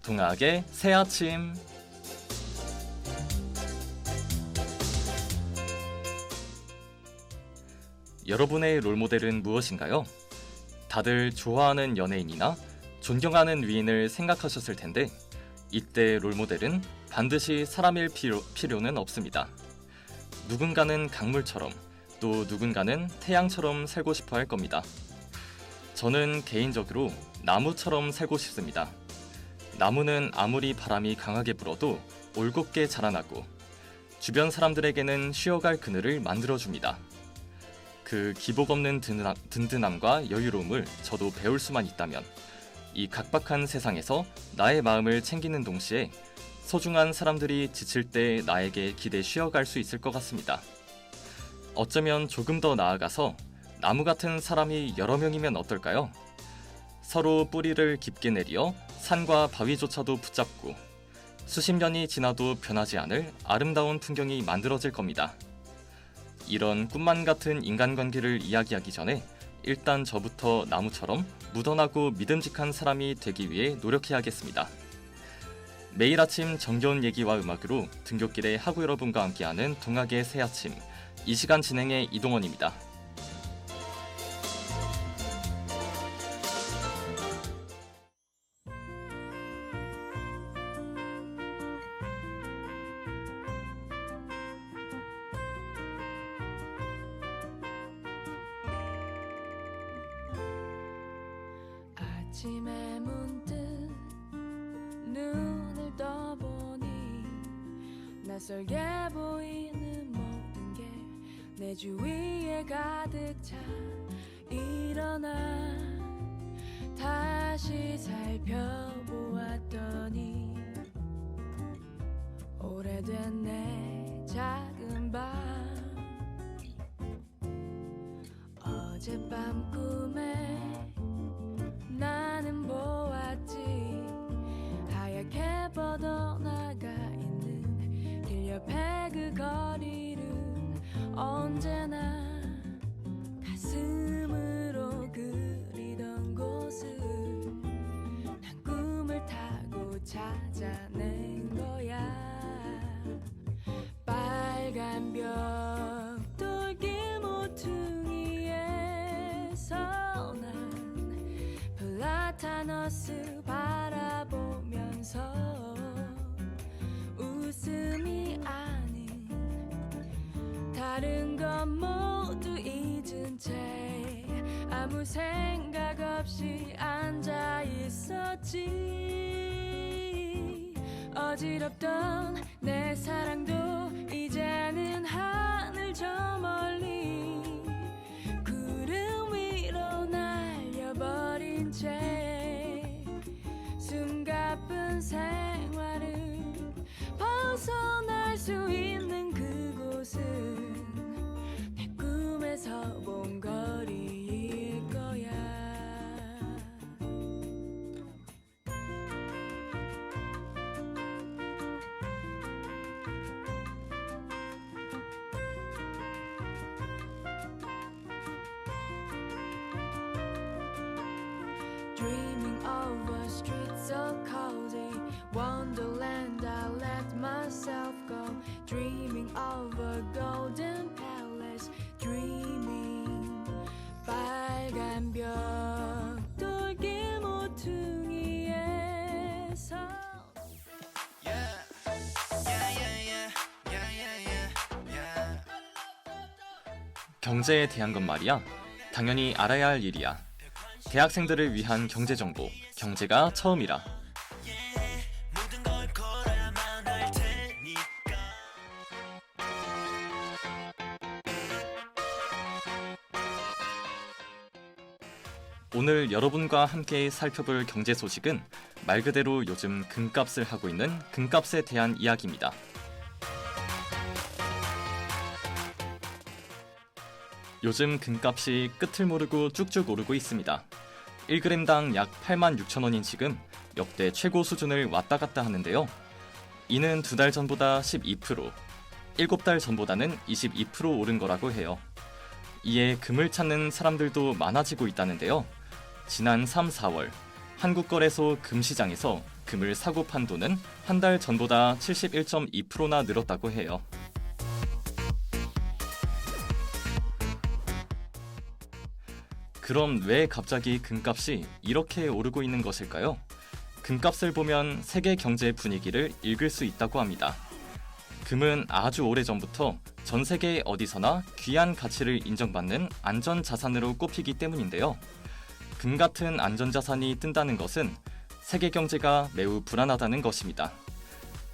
동학의 새아침. 여러분의 롤모델은 무엇인가요? 다들 좋아하는 연예인이나 존경하는 위인을 생각하셨을 텐데 이때 롤모델은 반드시 사람일 필요는 없습니다. 누군가는 강물처럼 또 누군가는 태양처럼 살고 싶어 할 겁니다. 저는 개인적으로 나무처럼 살고 싶습니다. 나무는 아무리 바람이 강하게 불어도 올곧게 자라나고 주변 사람들에게는 쉬어갈 그늘을 만들어줍니다. 그 기복 없는 든든함과 여유로움을 저도 배울 수만 있다면 이 각박한 세상에서 나의 마음을 챙기는 동시에 소중한 사람들이 지칠 때 나에게 기대 쉬어갈 수 있을 것 같습니다. 어쩌면 조금 더 나아가서 나무 같은 사람이 여러 명이면 어떨까요? 서로 뿌리를 깊게 내리어 산과 바위조차도 붙잡고 수십 년이 지나도 변하지 않을 아름다운 풍경이 만들어질 겁니다. 이런 꿈만 같은 인간관계를 이야기하기 전에 일단 저부터 나무처럼 무던하고 믿음직한 사람이 되기 위해 노력해야겠습니다. 매일 아침 정겨운 얘기와 음악으로 등굣길에 하구 여러분과 함께하는 동학의 새아침, 이 시간 진행의 이동원입니다. 아침에 문득 눈을 떠보니 낯설게 보이는 모든 게 내 주위에 가득 차. 일어나 다시 살펴보았더니 오래된 내 작은 방, 어젯밤 꿈에 나는 보았지. 하얗게 뻗어나가 있는 길 옆에 그 거리를 언제나 가슴으로 그리던 곳을 난 꿈을 타고 찾아낸 거야. 빨간 벽돌길 모퉁이에서 난 플라타너스 바라보면서 웃음이 아닌 다른 것 모두 잊은 채 아무 생각 없이 앉아 있었지. 어지럽던 내 사랑도 이제는 하늘 저 멀리 구름 위로 날려버린 채 숨가쁜 생활을 벗어날 수 있는 그곳은 내 꿈에서 본 거리일 거야. Dreaming of a street so cozy, wonderland I let myself go. Dreaming of a golden palace, dreaming. 빨간 벽돌길 모퉁이에서 경제에 대한 건 말이야. 당연히 알아야 할 일이야. 대학생들을 위한 경제정보, 경제가 처음이라. 오늘 여러분과 함께 살펴볼 경제 소식은 말 그대로 요즘 금값을 하고 있는 금값에 대한 이야기입니다. 요즘 금값이 끝을 모르고 쭉쭉 오르고 있습니다. 1g당 약 86,000원인 지금 역대 최고 수준을 왔다 갔다 하는데요. 이는 2달 전보다 12%, 7달 전보다는 22% 오른 거라고 해요. 이에 금을 찾는 사람들도 많아지고 있다는데요. 지난 3, 4월 한국거래소 금시장에서 금을 사고 판 돈은 한 달 전보다 71.2%나 늘었다고 해요. 그럼 왜 갑자기 금값이 이렇게 오르고 있는 것일까요? 금값을 보면 세계 경제 분위기를 읽을 수 있다고 합니다. 금은 아주 오래전부터 전 세계 어디서나 귀한 가치를 인정받는 안전자산으로 꼽히기 때문인데요. 금 같은 안전자산이 뜬다는 것은 세계 경제가 매우 불안하다는 것입니다.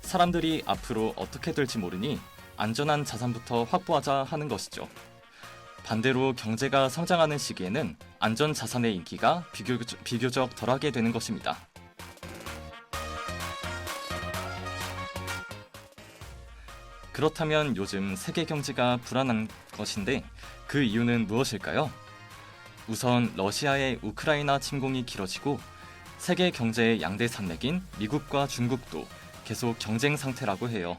사람들이 앞으로 어떻게 될지 모르니 안전한 자산부터 확보하자 하는 것이죠. 반대로 경제가 성장하는 시기에는 안전자산의 인기가 비교적 덜하게 되는 것입니다. 그렇다면 요즘 세계 경제가 불안한 것인데 그 이유는 무엇일까요? 우선 러시아의 우크라이나 침공이 길어지고 세계 경제의 양대 산맥인 미국과 중국도 계속 경쟁 상태라고 해요.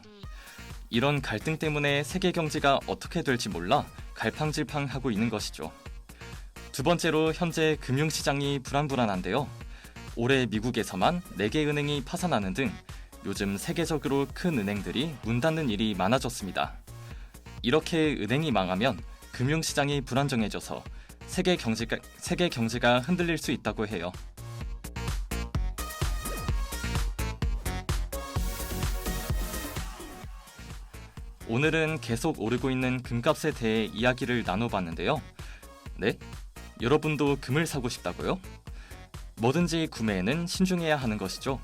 이런 갈등 때문에 세계 경제가 어떻게 될지 몰라 갈팡질팡하고 있는 것이죠. 두 번째로 현재 금융시장이 불안한데요. 올해 미국에서만 4개 은행이 파산하는 등 요즘 세계적으로 큰 은행들이 문 닫는 일이 많아졌습니다. 이렇게 은행이 망하면 금융시장이 불안정해져서 세계 경제가 흔들릴 수 있다고 해요. 오늘은 계속 오르고 있는 금값에 대해 이야기를 나눠봤는데요. 네? 여러분도 금을 사고 싶다고요? 뭐든지 구매에는 신중해야 하는 것이죠.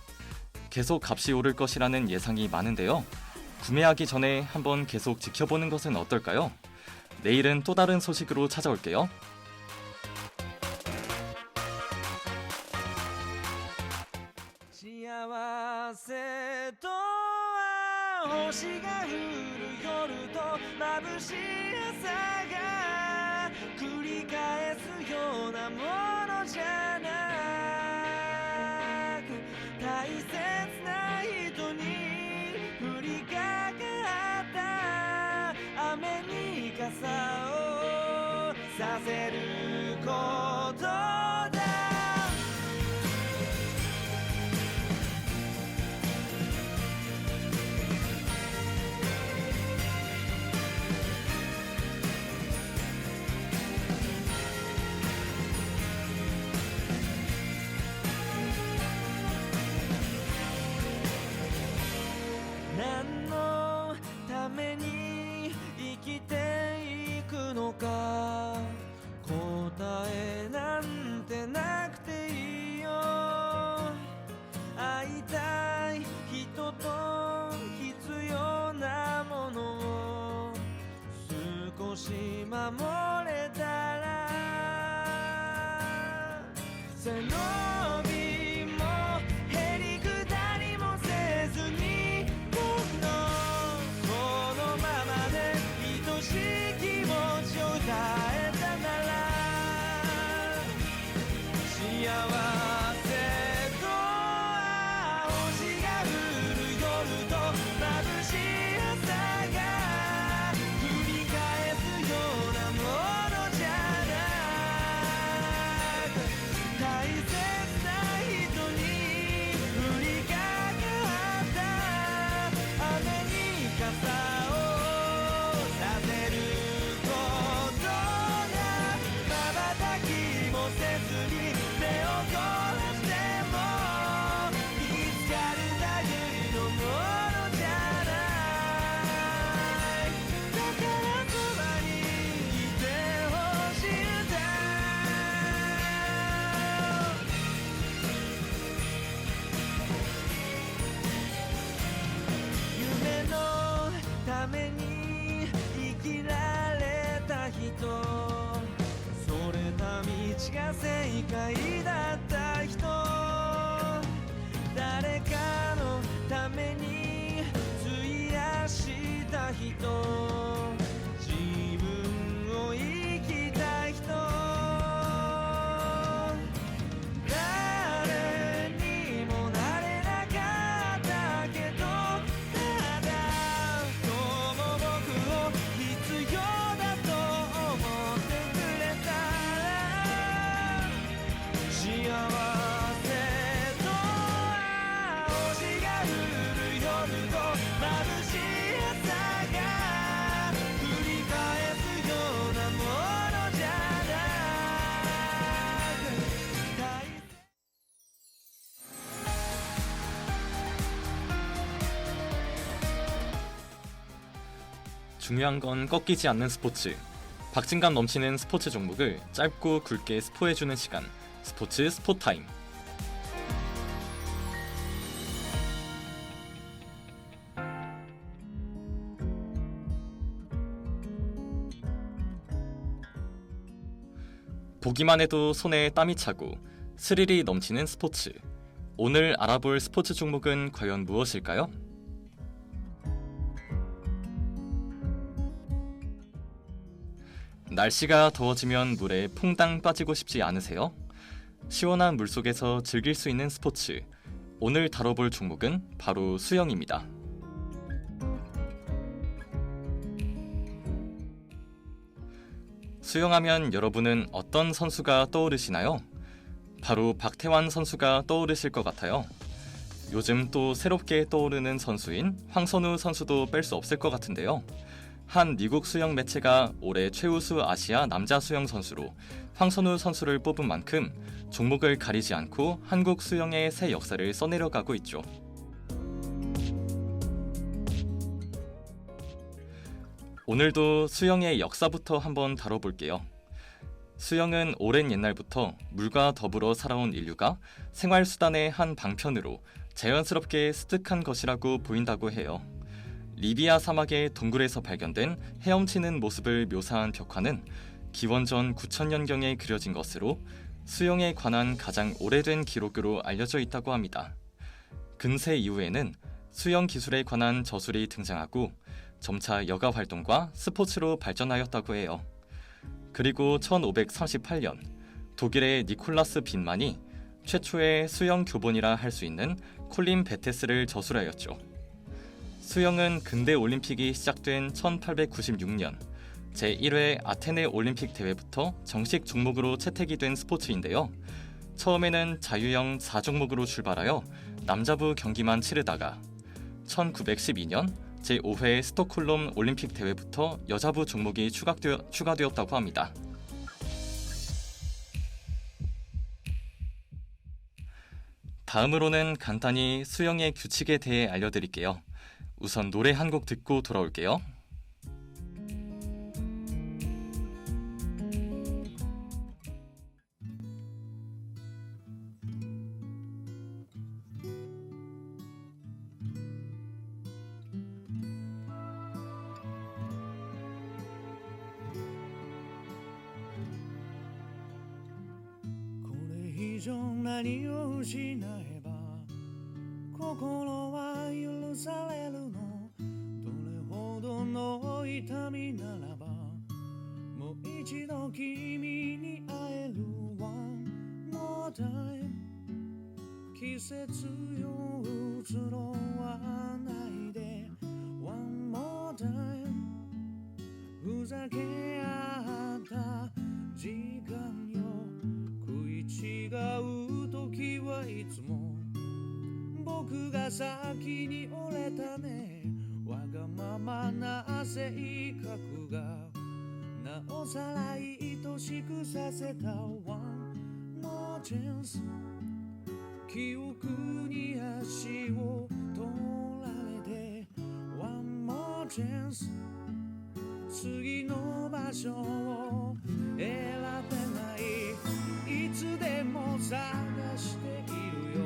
계속 값이 오를 것이라는 예상이 많은데요. 구매하기 전에 한번 계속 지켜보는 것은 어떨까요? 내일은 또 다른 소식으로 찾아올게요. 幸せとは星が降る夜と眩しい朝が繰り返すようなものじゃなく大切な人に降りかかった雨に傘をさせることだ何のために生きていくのか答えなんてなくていいよ会いたい人と必要なものを少し守れたら背伸びもへりくだりもせずに僕のこのままで愛しい気持ちを伝えたなら幸せとは星が降る夜と眩しい朝が繰り返すようなものじゃなく大切な人に降りかかった雨に傘をさせることだ瞬きもせずに目を凝らしても見つかる類のものじゃないだからそばにいてほしいんだ夢のために生きられた人それた道が正解だった人誰かのために費やした人自分を生きた人誰にもなれなかったけどただ今日も僕を必要だと思ってくれたら幸せとは 중요한 건 꺾이지 않는 스포츠. 박진감 넘치는 스포츠 종목을 짧고 굵게 스포해주는 시간. 스포츠 스포타임. 보기만 해도 손에 땀이 차고 스릴이 넘치는 스포츠. 오늘 알아볼 스포츠 종목은 과연 무엇일까요? 날씨가 더워지면 물에 퐁당 빠지고 싶지 않으세요? 시원한 물속에서 즐길 수 있는 스포츠. 오늘 다뤄볼 종목은 바로 수영입니다. 수영하면 여러분은 어떤 선수가 떠오르시나요? 바로 박태환 선수가 떠오르실 것 같아요. 요즘 또 새롭게 떠오르는 선수인 황선우 선수도 뺄 수 없을 것 같은데요. 한 미국 수영 매체가 올해 최우수 아시아 남자 수영 선수로 황선우 선수를 뽑은 만큼 종목을 가리지 않고 한국 수영의 새 역사를 써내려가고 있죠. 오늘도 수영의 역사부터 한번 다뤄볼게요. 수영은 오랜 옛날부터 물과 더불어 살아온 인류가 생활수단의 한 방편으로 자연스럽게 습득한 것이라고 보인다고 해요. 리비아 사막의 동굴에서 발견된 헤엄치는 모습을 묘사한 벽화는 기원전 9000년경에 그려진 것으로 수영에 관한 가장 오래된 기록으로 알려져 있다고 합니다. 근세 이후에는 수영 기술에 관한 저술이 등장하고 점차 여가 활동과 스포츠로 발전하였다고 해요. 그리고 1538년 독일의 니콜라스 빈만이 최초의 수영 교본이라 할 수 있는 콜린 베테스를 저술하였죠. 수영은 근대 올림픽이 시작된 1896년 제1회 아테네 올림픽 대회부터 정식 종목으로 채택이 된 스포츠인데요. 처음에는 자유형 4종목으로 출발하여 남자부 경기만 치르다가 1912년 제5회 스톡홀름 올림픽 대회부터 여자부 종목이 추가되었다고 합니다. 다음으로는 간단히 수영의 규칙에 대해 알려드릴게요. 우선 노래 한 곡 듣고 돌아올게요.何を失えば心は許されるのどれほどの痛みならばもう一度君に会える One more time 季節よ移ろわないで One more time ふざけ合った時間よ違う時はいつも僕が先に折れたねわがままな性格がなおさら愛しくさせた One more chance 記憶に足を取られて One more chance 次の場所を選べないいつでも探しているよ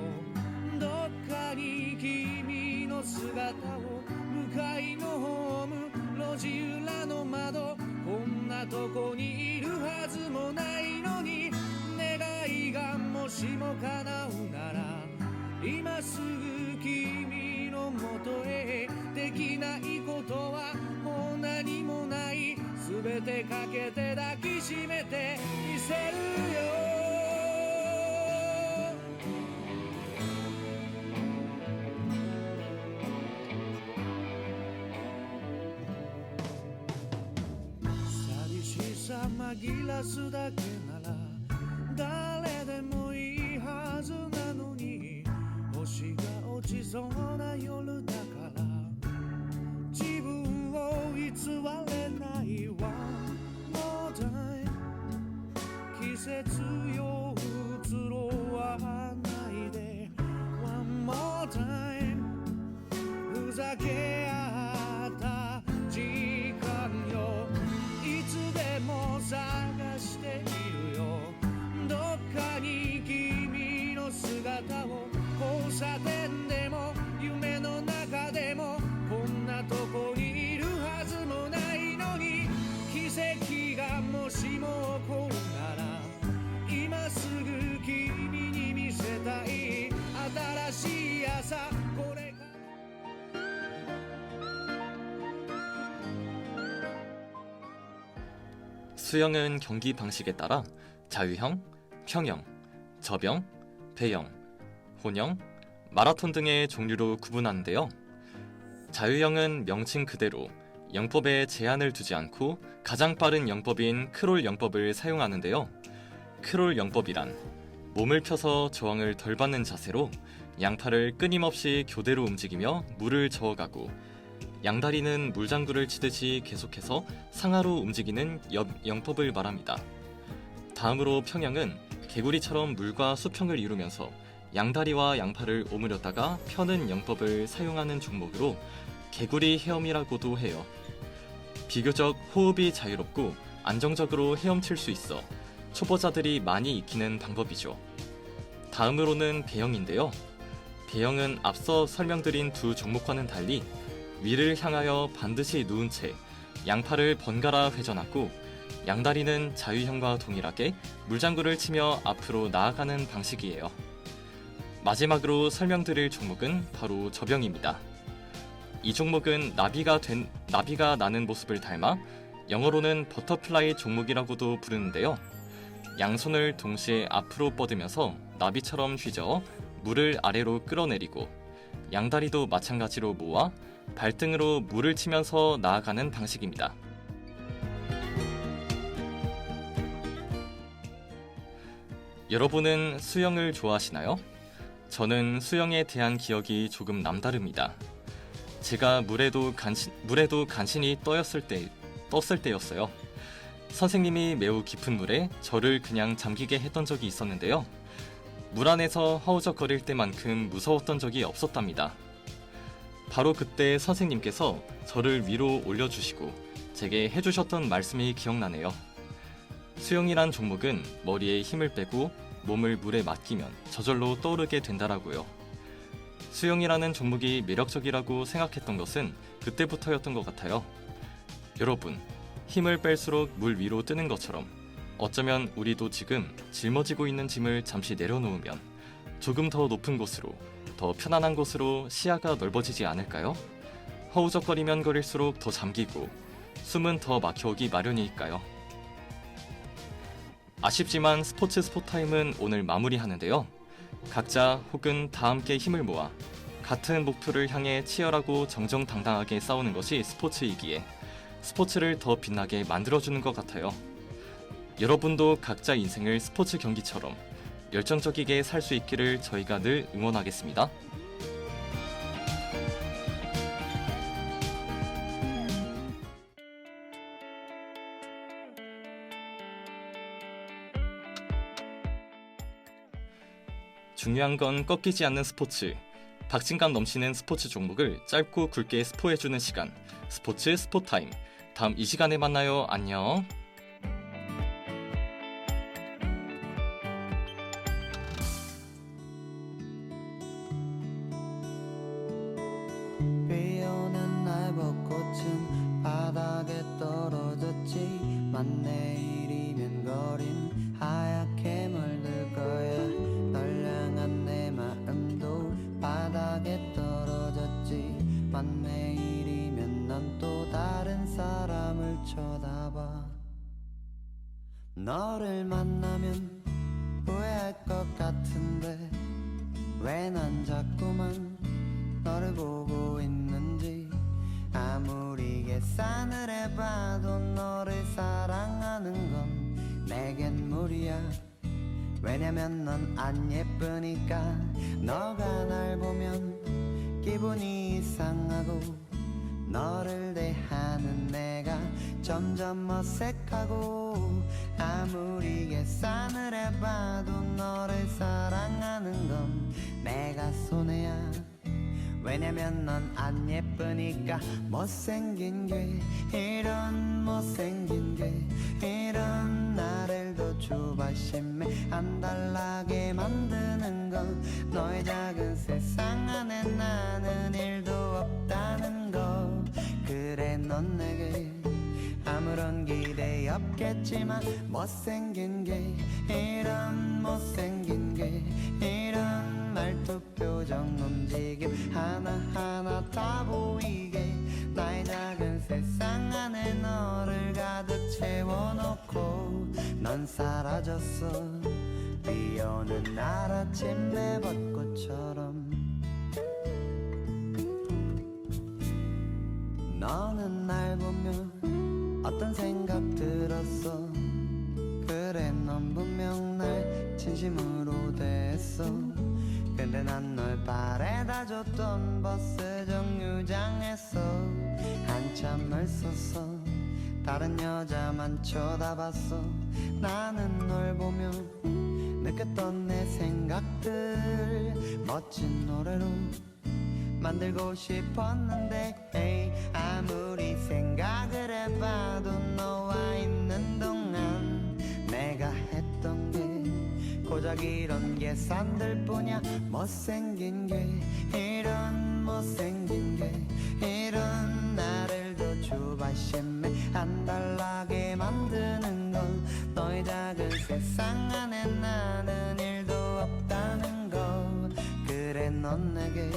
どっかに君の姿を向かいのホーム路地裏の窓こんなとこにいるはずもないのに願いがもしも叶うなら今すぐ君のもとへできないことはもう何もない全てかけて抱きしめてみせるよ寂しさ紛らすだけなら誰でもいいはずなのに星が落ちそうな夜だから自分を偽れないわ One more time 季節よ移ろわないで One more time ふざけ合った時間 수영은 경기 방식에 따라 자유형, 평영, 접영, 배영, 혼영, 마라톤 등의 종류로 구분하는데요. 자유형은 명칭 그대로 영법에 제한을 두지 않고 가장 빠른 영법인 크롤 영법을 사용하는데요. 크롤 영법이란 몸을 펴서 저항을 덜 받는 자세로 양팔을 끊임없이 교대로 움직이며 물을 저어가고 양다리는 물장구를 치듯이 계속해서 상하로 움직이는 영법을 말합니다. 다음으로 평영은 개구리처럼 물과 수평을 이루면서 양다리와 양팔을 오므렸다가 펴는 영법을 사용하는 종목으로 개구리 헤엄이라고도 해요. 비교적 호흡이 자유롭고 안정적으로 헤엄칠 수 있어 초보자들이 많이 익히는 방법이죠. 다음으로는 배영인데요. 배영은 앞서 설명드린 두 종목과는 달리 위를 향하여 반드시 누운 채 양팔을 번갈아 회전하고 양다리는 자유형과 동일하게 물장구를 치며 앞으로 나아가는 방식이에요. 마지막으로 설명드릴 종목은 바로 접영입니다. 이 종목은 나비가 나는 모습을 닮아 영어로는 버터플라이 종목이라고도 부르는데요. 양손을 동시에 앞으로 뻗으면서 나비처럼 휘저어 물을 아래로 끌어내리고 양다리도 마찬가지로 모아 발등으로 물을 치면서 나아가는 방식입니다. 여러분은 수영을 좋아하시나요? 저는 수영에 대한 기억이 조금 남다릅니다. 제가 물에도 간신히 떴을 때였어요. 선생님이 매우 깊은 물에 저를 그냥 잠기게 했던 적이 있었는데요. 물 안에서 허우적거릴 때만큼 무서웠던 적이 없었답니다. 바로 그때 선생님께서 저를 위로 올려주시고 제게 해주셨던 말씀이 기억나네요. 수영이란 종목은 머리에 힘을 빼고 몸을 물에 맡기면 저절로 떠오르게 된다라고요. 수영이라는 종목이 매력적이라고 생각했던 것은 그때부터였던 것 같아요. 여러분, 힘을 뺄수록 물 위로 뜨는 것처럼 어쩌면 우리도 지금 짊어지고 있는 짐을 잠시 내려놓으면 조금 더 높은 곳으로, 더 편안한 곳으로 시야가 넓어지지 않을까요? 허우적거리면 거릴수록 더 잠기고 숨은 더 막혀오기 마련이니까요. 아쉽지만 스포타임은 오늘 마무리하는데요. 각자 혹은 다 함께 힘을 모아 같은 목표를 향해 치열하고 정정당당하게 싸우는 것이 스포츠이기에 스포츠를 더 빛나게 만들어주는 것 같아요. 여러분도 각자 인생을 스포츠 경기처럼 열정적이게 살 수 있기를 저희가 늘 응원하겠습니다. 중요한 건 꺾이지 않는 스포츠, 박진감 넘치는 스포츠 종목을 짧고 굵게 스포해주는 시간, 스포타임. 다음 이 시간에 만나요. 안녕. 피어난 날벚꽃은 바닥에 떨어졌지. 내일이면 거린 하얗게 물들 거야. 널 향한 내 마음도 바닥에 떨어졌지. 내일이면 난 또 다른 사람을 쳐다봐. 너를 만나면 후회할 것 같은데 왜 난 자꾸만 너를 보고 있는지. 아무리 계산을 해봐도 너를 사랑하는 건 내겐 무리야. 왜냐면 넌 안 예쁘니까. 너가 날 보면 기분이 이상하고 너를 대하는 내가 점점 어색하고. 아무리 계산을 해봐도 너를 사랑하는 건 내가 손해야. 왜냐면 넌 안 예쁘니까. 못생긴 게 이런 못생긴 게 이런 나를 더 조바심에 안달나게 만드는 건 너의 작은 세상 안에 나는 일도 없다는 거. 그래 넌 내게 아무런 기대 없겠지만 못생긴 게 이런 못생긴 게 이런 말투 표정 움직임 하나하나 다 보이게 나의 작은 세상 안에 너를 가득 채워놓고 넌 사라졌어. 비오는 날 아침 내벚꽃처럼. 너는 날 보면 어떤 생각 들었어. 그래 넌 분명 날 진심으로 대했어. 근데 난 널 바래다 줬던 버스 정류장에서 한참을 섰어. 다른 여자만 쳐다봤어. 나는 널 보며 느꼈던 내 생각들 멋진 노래로 만들고 싶었는데 에이, 아무리 생각을 해봐도 너와 있는 동안 내가 했던 게 고작 이런 계산들 뿐이야. 못생긴 게 이런 못생긴 게 이런 나를 더 주바심에 안달나게 만드는 건 너의 작은 세상 안에 나는 일도 없다는 거. 그래 넌 내게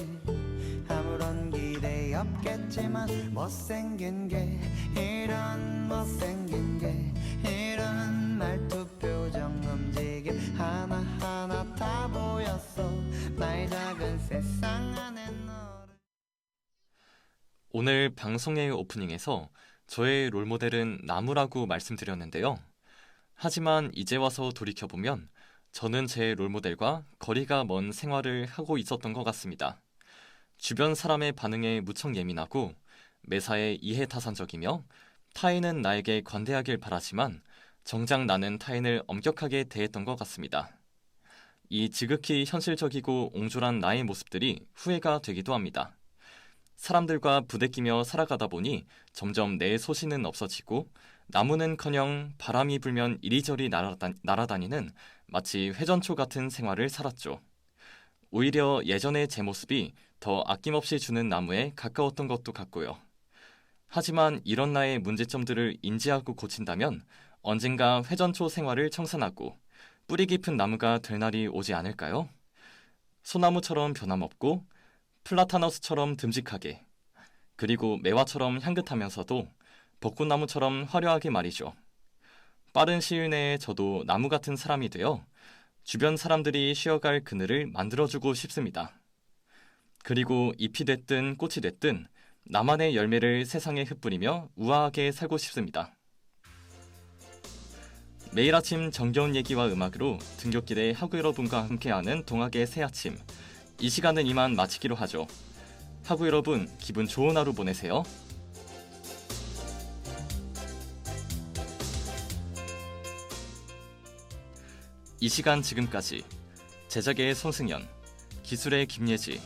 아무런 기대 없겠지만 못생긴 게 이런 못생긴 게 이런 말투 표정 움직임 하나하나 다 보였어. 나의 작은 세상 안에 너를. 오늘 방송의 오프닝에서 저의 롤모델은 나무라고 말씀드렸는데요. 하지만 이제 와서 돌이켜보면 저는 제 롤모델과 거리가 먼 생활을 하고 있었던 것 같습니다. 주변 사람의 반응에 무척 예민하고 매사에 이해타산적이며 타인은 나에게 관대하길 바라지만 정작 나는 타인을 엄격하게 대했던 것 같습니다. 이 지극히 현실적이고 옹졸한 나의 모습들이 후회가 되기도 합니다. 사람들과 부대끼며 살아가다 보니 점점 내 소신은 없어지고 나무는커녕 바람이 불면 이리저리 날아다니는 마치 회전초 같은 생활을 살았죠. 오히려 예전의 제 모습이 더 아낌없이 주는 나무에 가까웠던 것도 같고요. 하지만 이런 나의 문제점들을 인지하고 고친다면 언젠가 회전초 생활을 청산하고 뿌리 깊은 나무가 될 날이 오지 않을까요? 소나무처럼 변함없고 플라타너스처럼 듬직하게, 그리고 매화처럼 향긋하면서도 벚꽃나무처럼 화려하게 말이죠. 빠른 시일 내에 저도 나무 같은 사람이 되어 주변 사람들이 쉬어갈 그늘을 만들어주고 싶습니다. 그리고 잎이 됐든 꽃이 됐든 나만의 열매를 세상에 흩뿌리며 우아하게 살고 싶습니다. 매일 아침 정겨운 얘기와 음악으로 등굣길에 하구 여러분과 함께하는 동학의 새 아침. 이 시간은 이만 마치기로 하죠. 하구 여러분, 기분 좋은 하루 보내세요. 이 시간 지금까지 제작의 손승연, 기술의 김예지,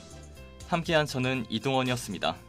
함께한 저는 이동원이었습니다.